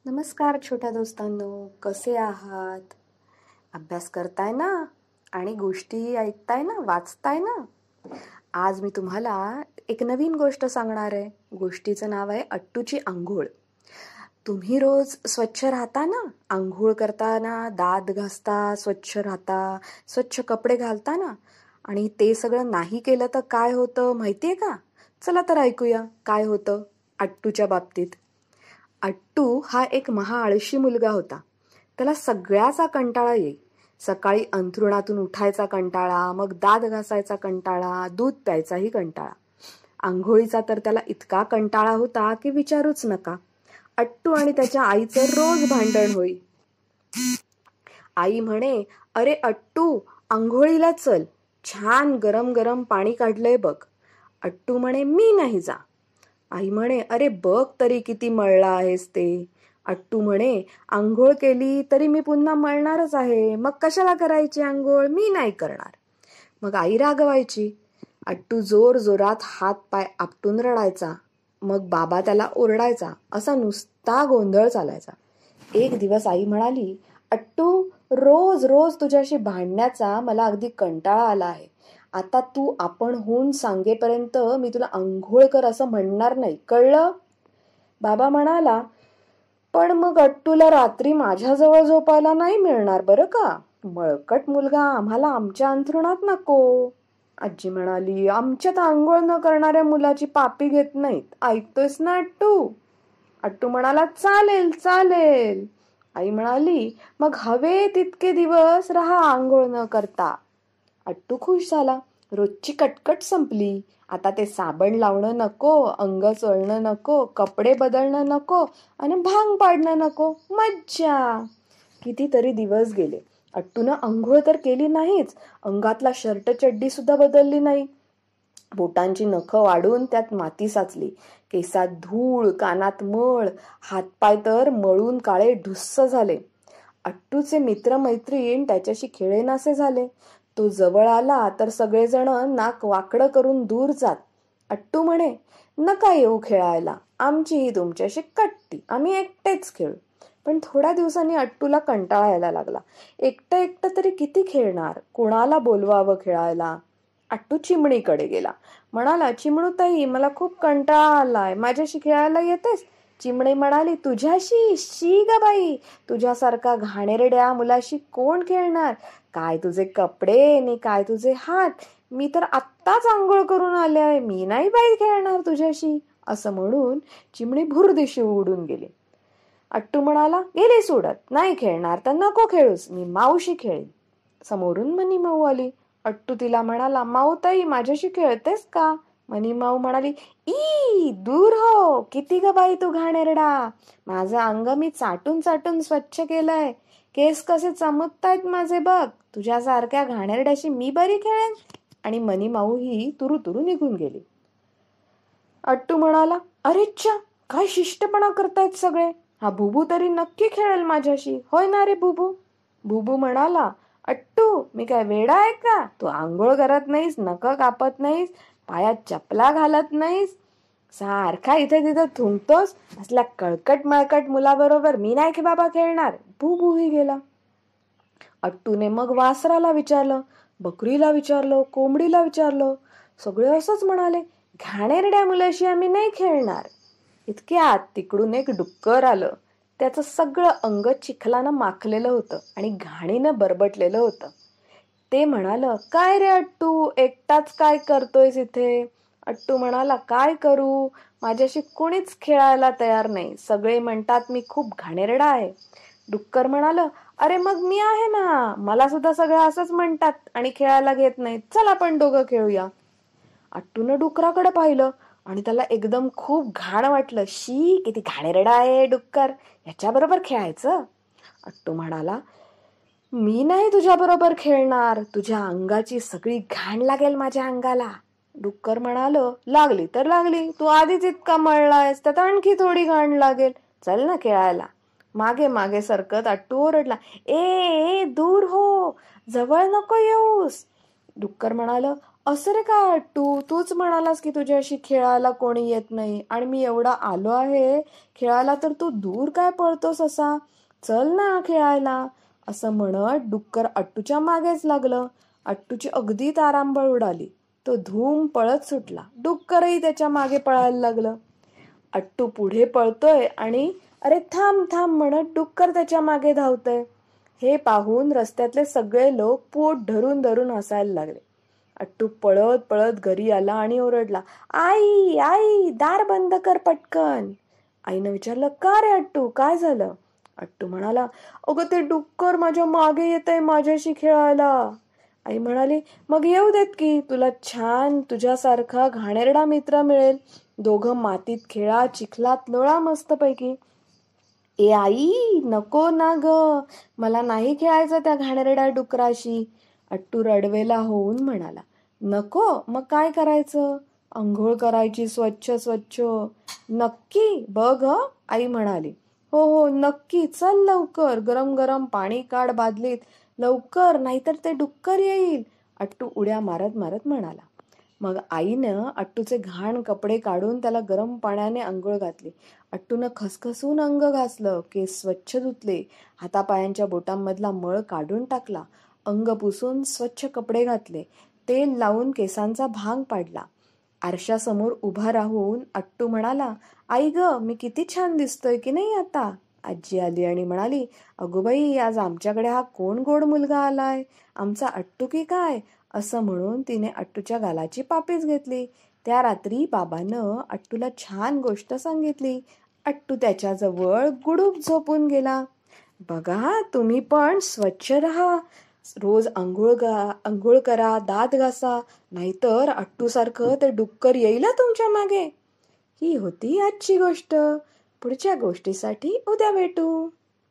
नमस्कार छोट्या दोस्तांनो, कसे आहात? अभ्यास करताय ना? आणि गोष्टी ऐकताय ना, वाचताय ना? आज मी तुम्हाला एक नवीन गोष्ट सांगणार आहे. गोष्टीचं नाव आहे अट्टूची अंघोळ. तुम्ही रोज स्वच्छ राहता ना? अंघोळ करताना दात घासता, स्वच्छ राहता, स्वच्छ कपडे घालता ना? आणि ते सगळं नाही केलं तर काय होतं माहितीये का? चला तर ऐकूया काय होतं अट्टूच्या बाबतीत. अट्टू हा एक महाआळशी मुलगा होता. त्याला सगळ्याचा कंटाळा येई. सकाळी अंथरुणातून उठायचा कंटाळा, मग दात घासायचा कंटाळा, दूध प्यायचाही कंटाळा. आंघोळीचा तर त्याला इतका कंटाळा होता की विचारूच नका. अट्टू आणि त्याच्या आईचं रोज भांडण होई. आई म्हणे, "अरे अट्टू, अंघोळीला चल. छान गरम गरम पाणी काढलंय बघ." अट्टू म्हणे, "मी नाही जा." आई म्हणे, "अरे बघ तरी किती मळला आहेस ते." अट्टू म्हणे, "अंघोळ केली तरी मी पुन्हा मळणारच आहे. मग कशाला करायची अंघोळ? मी नाही करणार." मग आई रागवायची. अट्टू जोर जोरात हात पाय आपटून रडायचा. मग बाबा त्याला ओरडायचा. असा नुसता गोंधळ चालायचा. एक दिवस आई म्हणाली, "अट्टू, रोज रोज तुझ्याशी भांडण्याचा मला अगदी कंटाळा आला आहे. आता तू आपण होऊन सांगेपर्यंत मी तुला अंघोळ कर असं म्हणणार नाही, कळलं?" बाबा म्हणाला, "पण मग अट्टूला रात्री माझ्याजवळ झोपायला नाही मिळणार बरं का? बळकट मुलगा आम्हाला आमच्या अंथरुणात नको." आजी म्हणाली, "आमच्यात अंघोळ न करणाऱ्या मुलाची पापी घेत नाहीत. ऐकतोयस ना अट्टू?" अट्टू म्हणाला, "चालेल चालेल." आई म्हणाली, "मग हवे तितके दिवस राहा अंघोळ न करता." अट्टू खुश झाला. रोजची कटकट संपली. आता ते साबण लावणं नको, अंग चोळणं नको, कपडे बदलणं नको आणि भांग पाडणं नको. मज्जा. कितीतरी दिवस गेले. अट्टूनं अंघोळ तर केली नाहीच. अंगातला शर्ट चड्डी सुद्धा बदलली नाही. बोटांची नखं वाढून त्यात माती साचली. केसात धूळ, कानात मळ, हातपाय तर मळून काळे ढुस्स झाले. अट्टूचे मित्रमैत्रीण त्याच्याशी खेळेनासे झाले. तो जवळ आला तर सगळेजण नाक वाकडं करून दूर जात. अट्टू म्हणे, "नका येऊ खेळायला. आमचीही तुमच्याशी कट्टी. आम्ही एकटेच खेळू." पण थोड्या दिवसांनी अट्टूला कंटाळा यायला लागला. एकटं एकटं तरी किती खेळणार? कोणाला बोलवावं खेळायला? अट्टू चिमणीकडे गेला. म्हणाला, "चिमणूताई, मला खूप कंटाळा आलाय. माझ्याशी खेळायला येतेस?" चिमणी म्हणाली, "तुझ्याशी? शी ग बाई, तुझ्यासारखा घाणेरड्या मुलाशी कोण खेळणार? काय तुझे कपडे आणि काय तुझे हात. मी तर आत्ताच आंघोळ करून आले आहे. मी नाही बाई खेळणार तुझ्याशी." असं म्हणून चिमणी भुरदिशी उडून गेली. अट्टू म्हणाला, "गेली सोडत. नाही खेळणार तर नको खेळूस. मी माऊशी खेळेन." समोरून मनी माऊ आली. अट्टू तिला म्हणाला, "माऊताई, माझ्याशी खेळतेस का?" मनी माऊ म्हणाली, "ई, दूर हो. किती ग बाई तू घाणेरडा. माझं अंग मी चाटून चाटून स्वच्छ केलंय. केस कसे चमकतायत माझे बघ. तुझ्यासारख्या घाणेरड्याशी मी बरी खेळेन." आणि मनी माऊ ही तुरु तुरु निघून गेली. अट्टू म्हणाला, "अरेच्चा, काय शिष्टपणा करतायत सगळे. हा बुबू तरी नक्की खेळेल माझ्याशी. होय ना रे बुबू?" बुबू म्हणाला, "अट्टू, मी काय वेडा आहे का? तू आंघोळ करत नाहीस, नखं कापत नाहीस, पायात चपला घालत नाहीस, सारखा इथे तिथे थुंकतोस. असल्या कळकट मळकट मुलाबरोबर मी नाही की बाबा खेळणार." बुबूही गेला. अट्टूने मग वासराला विचारलं, बकरीला विचारलं, कोंबडीला विचारलं. सगळे असंच म्हणाले, "घाणेरड्या मुलाशी आम्ही नाही खेळणार." इतक्यात तिकडून एक डुक्कर आलं. त्याचं सगळं अंग चिखलानं माखलेलं होतं आणि घाणीनं बरबटलेलं होतं. ते म्हणालं, "काय रे अट्टू, एकटाच काय करतोयस इथे?" अट्टू म्हणाला, "काय करू? माझ्याशी कोणीच खेळायला तयार नाही. सगळे म्हणतात मी खूप घाणेरडा आहे." डुक्कर म्हणालं, "अरे मग मी आहे ना. मला सुद्धा सगळे असंच म्हणतात आणि खेळायला घेत नाहीत. चल आपण दोघं खेळूया." अट्टूनं डुकराकडे पाहिलं आणि त्याला एकदम खूप घाण वाटलं. "शी, किती घाणेरडा आहे डुक्कर. याच्याबरोबर खेळायचं?" अट्टू म्हणाला, "मी नाही तुझ्या बरोबर खेळणार. तुझ्या अंगाची सगळी घाण लागेल माझ्या अंगाला." डुक्कर म्हणालं, "लागली तर लागली. तू आधीच इतका मळलायस, त्यात आणखी थोडी घाण लागेल. चल ना खेळायला." मागे मागे सरकत अट्टू ओरडला, "ए ए, दूर हो. जवळ नको येऊस." डुक्कर म्हणालं, असं रे काय अट्टू, तूच म्हणालास की तुझ्याशी खेळायला कोणी येत नाही आणि मी एवढा आलो आहे खेळायला तर तू दूर काय पळतोस असा. चल ना खेळायला. असं म्हणत डुक्कर अट्टूच्या मागेच लागलं. अट्टूची अगदी तारांबळ उडाली. तो धूम पळत सुटला. डुक्करही त्याच्या मागे पळायला लागलं. अट्टू पुढे पळतोय आणि अरे थांब थांब म्हणत डुक्कर त्याच्या मागे धावतय. हे पाहून रस्त्यातले सगळे लोक पोट धरून धरून हसायला लागले. अट्टू पळत पळत घरी आला आणि ओरडला, आई आई दार बंद कर पटकन. आईनं विचारलं, का रे अट्टू, काय झालं? अट्टू म्हणाला, अगं ते डुक्कर माझ्या मागे येतंय माझ्याशी खेळायला. आई म्हणाली, मग येऊ देत की, तुला छान तुझ्यासारखा घाणेरडा मित्र मिळेल. दोघं मातीत खेळा, चिखलात लोळा मस्तपैकी. ए आई, नको ना ग, मला नाही खेळायचं त्या घाणेरड्या डुकराशी. अट्टू रडवेला होऊन म्हणाला, नको, मग काय करायचं? अंघोळ करायची स्वच्छ स्वच्छ. नक्की? बघ हं, आई म्हणाली. हो हो नक्की, चल लवकर, गरम गरम पाणी काढ बादलीत, लवकर, नाहीतर ते डुक्कर येईल. अट्टू उड्या मारत मारत म्हणाला. मग आईनं अट्टूचे घाण कपडे काढून त्याला गरम पाण्याने अंघोळ घातली. अट्टूनं खसखसून अंग घासलं, केस स्वच्छ धुतले, हातापायांच्या बोटांमधला मळ काढून टाकला, अंग पुसून स्वच्छ कपडे घातले, तेल लावून केसांचा भांग पाडला. आरशासमोर उभा राहून अट्टू म्हणाला, आई ग, मी किती छान दिसतोय की नाही आता? आजी आली आणि म्हणाली, अगो बाई, आज आमच्याकडे हा कोण गोड मुलगा आलाय, आमचा अट्टू की काय? असं म्हणून तिने अट्टूच्या गालाची पापीच घेतली. त्या रात्री बाबानं अट्टूला छान गोष्ट सांगितली. अट्टू त्याच्याजवळ गुडूप झोपून गेला. बघा, तुम्ही पण स्वच्छ राहा, रोज अंघोळ करा, दात घासा, नाहीतर अट्टूसारखं ते डुक्कर येईल हं तुमच्या मागे. ही होती आजची गोष्ट. पुढच्या गोष्टीसाठी उद्या भेटू.